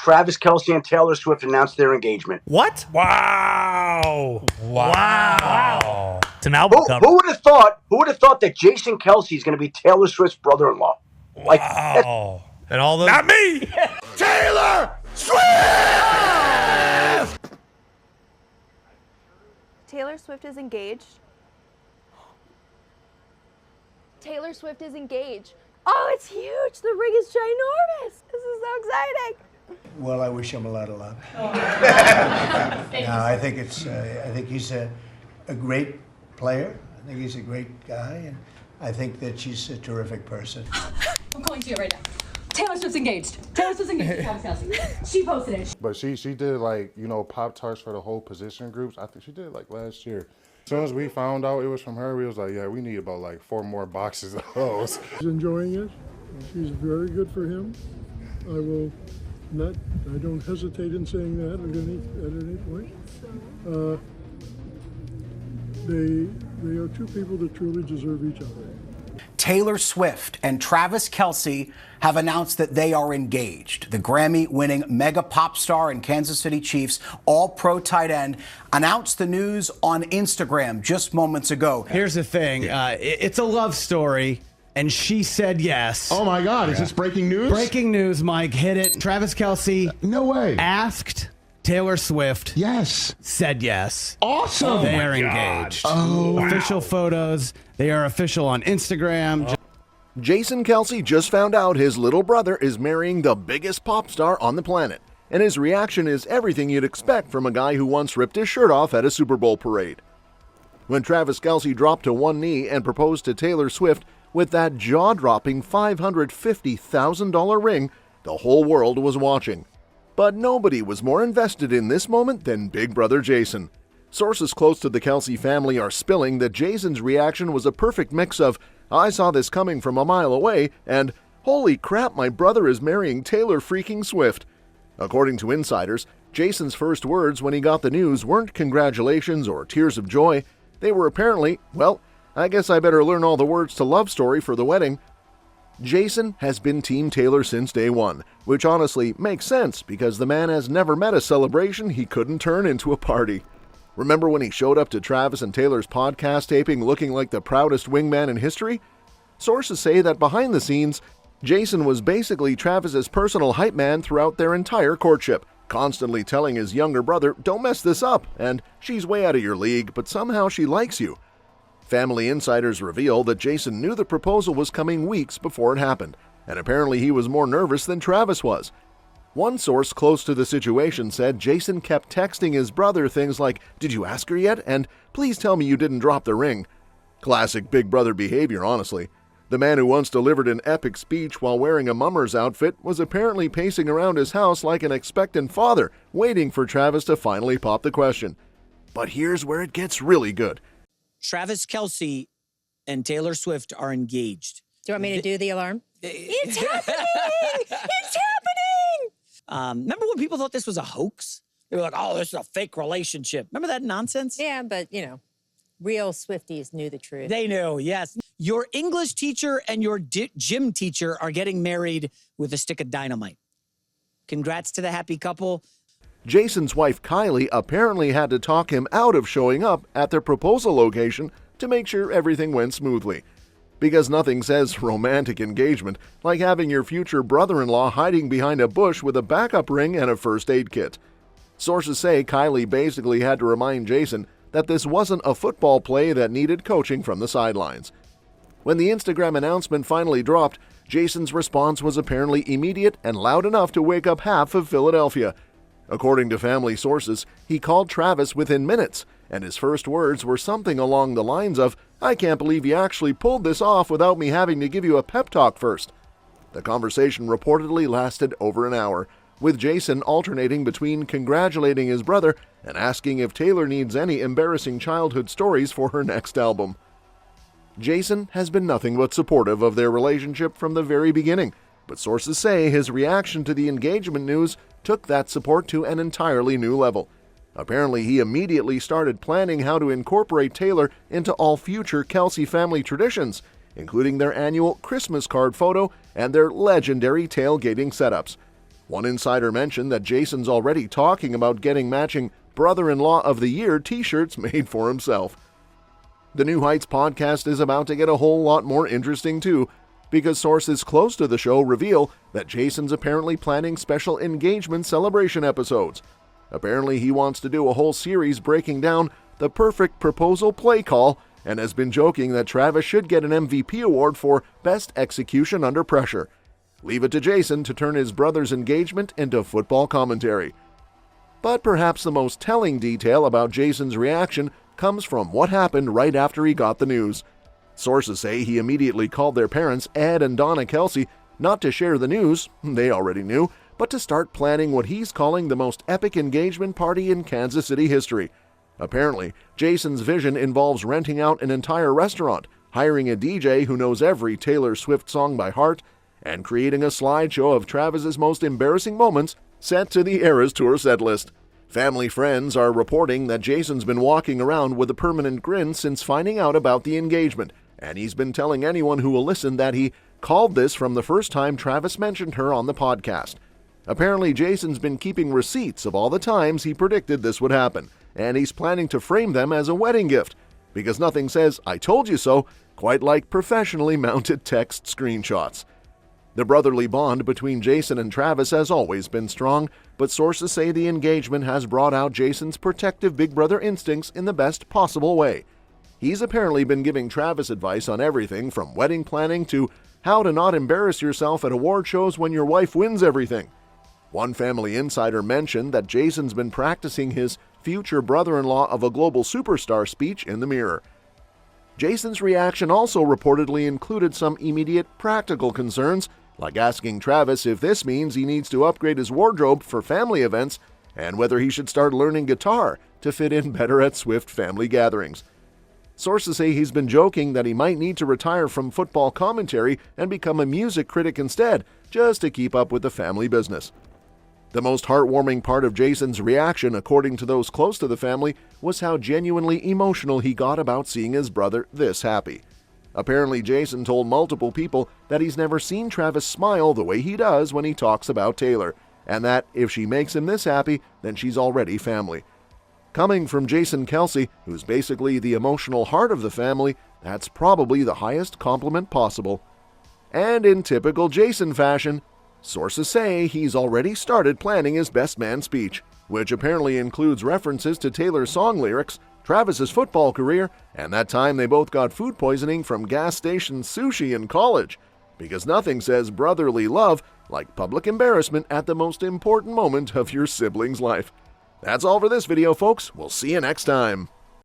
Travis Kelce and Taylor Swift announced their engagement. What? Wow. It's an album cover. Who would have thought? Who would have thought that Jason Kelce is going to be Taylor Swift's brother-in-law? Wow. And all those. Not me. Taylor Swift! Taylor Swift is engaged. Taylor Swift is engaged. Oh, it's huge. The ring is ginormous. This is so exciting. Well, I wish him a lot of luck. No, I think he's a great player. I think he's a great guy, and I think that she's a terrific person. I'm calling to you right now. Taylor Swift's engaged. Taylor Swift's engaged to Travis Kelce. She posted it. But she did Pop-Tarts for the whole position groups. I think she did last year. As soon as we found out it was from her, we was like, yeah, we need about 4 more boxes of those. He's enjoying it. She's very good for him. I don't hesitate in saying that at any point. They are two people that truly deserve each other. Taylor Swift and Travis Kelce have announced that they are engaged. The Grammy-winning mega pop star and Kansas City Chiefs all-pro tight end announced the news on Instagram just moments ago. Here's the thing. It's a love story, and she said yes. Oh, my God. Is this breaking news? Breaking news, Mike. Hit it. Travis Kelce no way. asked Taylor Swift. Yes. Said yes. Awesome. They are engaged. Oh, official photos. They are official on Instagram. Jason Kelce just found out his little brother is marrying the biggest pop star on the planet, and his reaction is everything you'd expect from a guy who once ripped his shirt off at a Super Bowl parade. When Travis Kelce dropped to one knee and proposed to Taylor Swift with that jaw-dropping $550,000 ring, the whole world was watching. But nobody was more invested in this moment than Big Brother Jason. Sources close to the Kelce family are spilling that Jason's reaction was a perfect mix of, I saw this coming from a mile away, and holy crap, my brother is marrying Taylor freaking Swift. According to insiders, Jason's first words when he got the news weren't congratulations or tears of joy. They were apparently, well, I guess I better learn all the words to Love Story for the wedding. Jason has been Team Taylor since day one, which honestly makes sense because the man has never met a celebration he couldn't turn into a party. Remember when he showed up to Travis and Taylor's podcast taping looking like the proudest wingman in history? Sources say that behind the scenes, Jason was basically Travis's personal hype man throughout their entire courtship, constantly telling his younger brother, don't mess this up, and she's way out of your league, but somehow she likes you. Family insiders reveal that Jason knew the proposal was coming weeks before it happened, and apparently he was more nervous than Travis was. One source close to the situation said Jason kept texting his brother things like, did you ask her yet? And please tell me you didn't drop the ring. Classic big brother behavior, honestly. The man who once delivered an epic speech while wearing a mummer's outfit was apparently pacing around his house like an expectant father, waiting for Travis to finally pop the question. But here's where it gets really good. Travis Kelce and Taylor Swift are engaged. Do you want me to do the alarm? It's happening! It's happening! Remember when people thought this was a hoax? They were like, oh, this is a fake relationship. Remember that nonsense? Yeah, but, real Swifties knew the truth. They knew, yes. Your English teacher and your gym teacher are getting married with a stick of dynamite. Congrats to the happy couple. Jason's wife Kylie apparently had to talk him out of showing up at their proposal location to make sure everything went smoothly. Because nothing says romantic engagement like having your future brother-in-law hiding behind a bush with a backup ring and a first aid kit. Sources say Kylie basically had to remind Jason that this wasn't a football play that needed coaching from the sidelines. When the Instagram announcement finally dropped, Jason's response was apparently immediate and loud enough to wake up half of Philadelphia. According to family sources, he called Travis within minutes, and his first words were something along the lines of, I can't believe you actually pulled this off without me having to give you a pep talk first. The conversation reportedly lasted over an hour, with Jason alternating between congratulating his brother and asking if Taylor needs any embarrassing childhood stories for her next album. Jason has been nothing but supportive of their relationship from the very beginning, but sources say his reaction to the engagement news took that support to an entirely new level. Apparently, he immediately started planning how to incorporate Taylor into all future Kelce family traditions, including their annual Christmas card photo and their legendary tailgating setups. One insider mentioned that Jason's already talking about getting matching Brother-in-Law of the Year t-shirts made for himself. The New Heights podcast is about to get a whole lot more interesting too, because sources close to the show reveal that Jason's apparently planning special engagement celebration episodes. Apparently he wants to do a whole series breaking down the perfect proposal play call, and has been joking that Travis should get an MVP award for best execution under pressure. Leave it to Jason to turn his brother's engagement into football commentary. But perhaps the most telling detail about Jason's reaction comes from what happened right after he got the news. Sources say he immediately called their parents, Ed and Donna Kelce, not to share the news, they already knew, but to start planning what he's calling the most epic engagement party in Kansas City history. Apparently, Jason's vision involves renting out an entire restaurant, hiring a DJ who knows every Taylor Swift song by heart, and creating a slideshow of Travis's most embarrassing moments set to the Eras Tour setlist. Family friends are reporting that Jason's been walking around with a permanent grin since finding out about the engagement, and he's been telling anyone who will listen that he called this from the first time Travis mentioned her on the podcast. Apparently, Jason's been keeping receipts of all the times he predicted this would happen, and he's planning to frame them as a wedding gift, because nothing says, "I told you so," quite like professionally mounted text screenshots. The brotherly bond between Jason and Travis has always been strong, but sources say the engagement has brought out Jason's protective big brother instincts in the best possible way. He's apparently been giving Travis advice on everything from wedding planning to how to not embarrass yourself at award shows when your wife wins everything. One family insider mentioned that Jason's been practicing his future brother-in-law of a global superstar speech in the mirror. Jason's reaction also reportedly included some immediate practical concerns, like asking Travis if this means he needs to upgrade his wardrobe for family events and whether he should start learning guitar to fit in better at Swift family gatherings. Sources say he's been joking that he might need to retire from football commentary and become a music critic instead, just to keep up with the family business. The most heartwarming part of Jason's reaction, according to those close to the family, was how genuinely emotional he got about seeing his brother this happy. Apparently, Jason told multiple people that he's never seen Travis smile the way he does when he talks about Taylor, and that if she makes him this happy, then she's already family. Coming from Jason Kelce, who's basically the emotional heart of the family, that's probably the highest compliment possible. And in typical Jason fashion, sources say he's already started planning his best man speech, which apparently includes references to Taylor's song lyrics, Travis's football career, and that time they both got food poisoning from gas station sushi in college. Because nothing says brotherly love like public embarrassment at the most important moment of your sibling's life. That's all for this video, folks. We'll see you next time.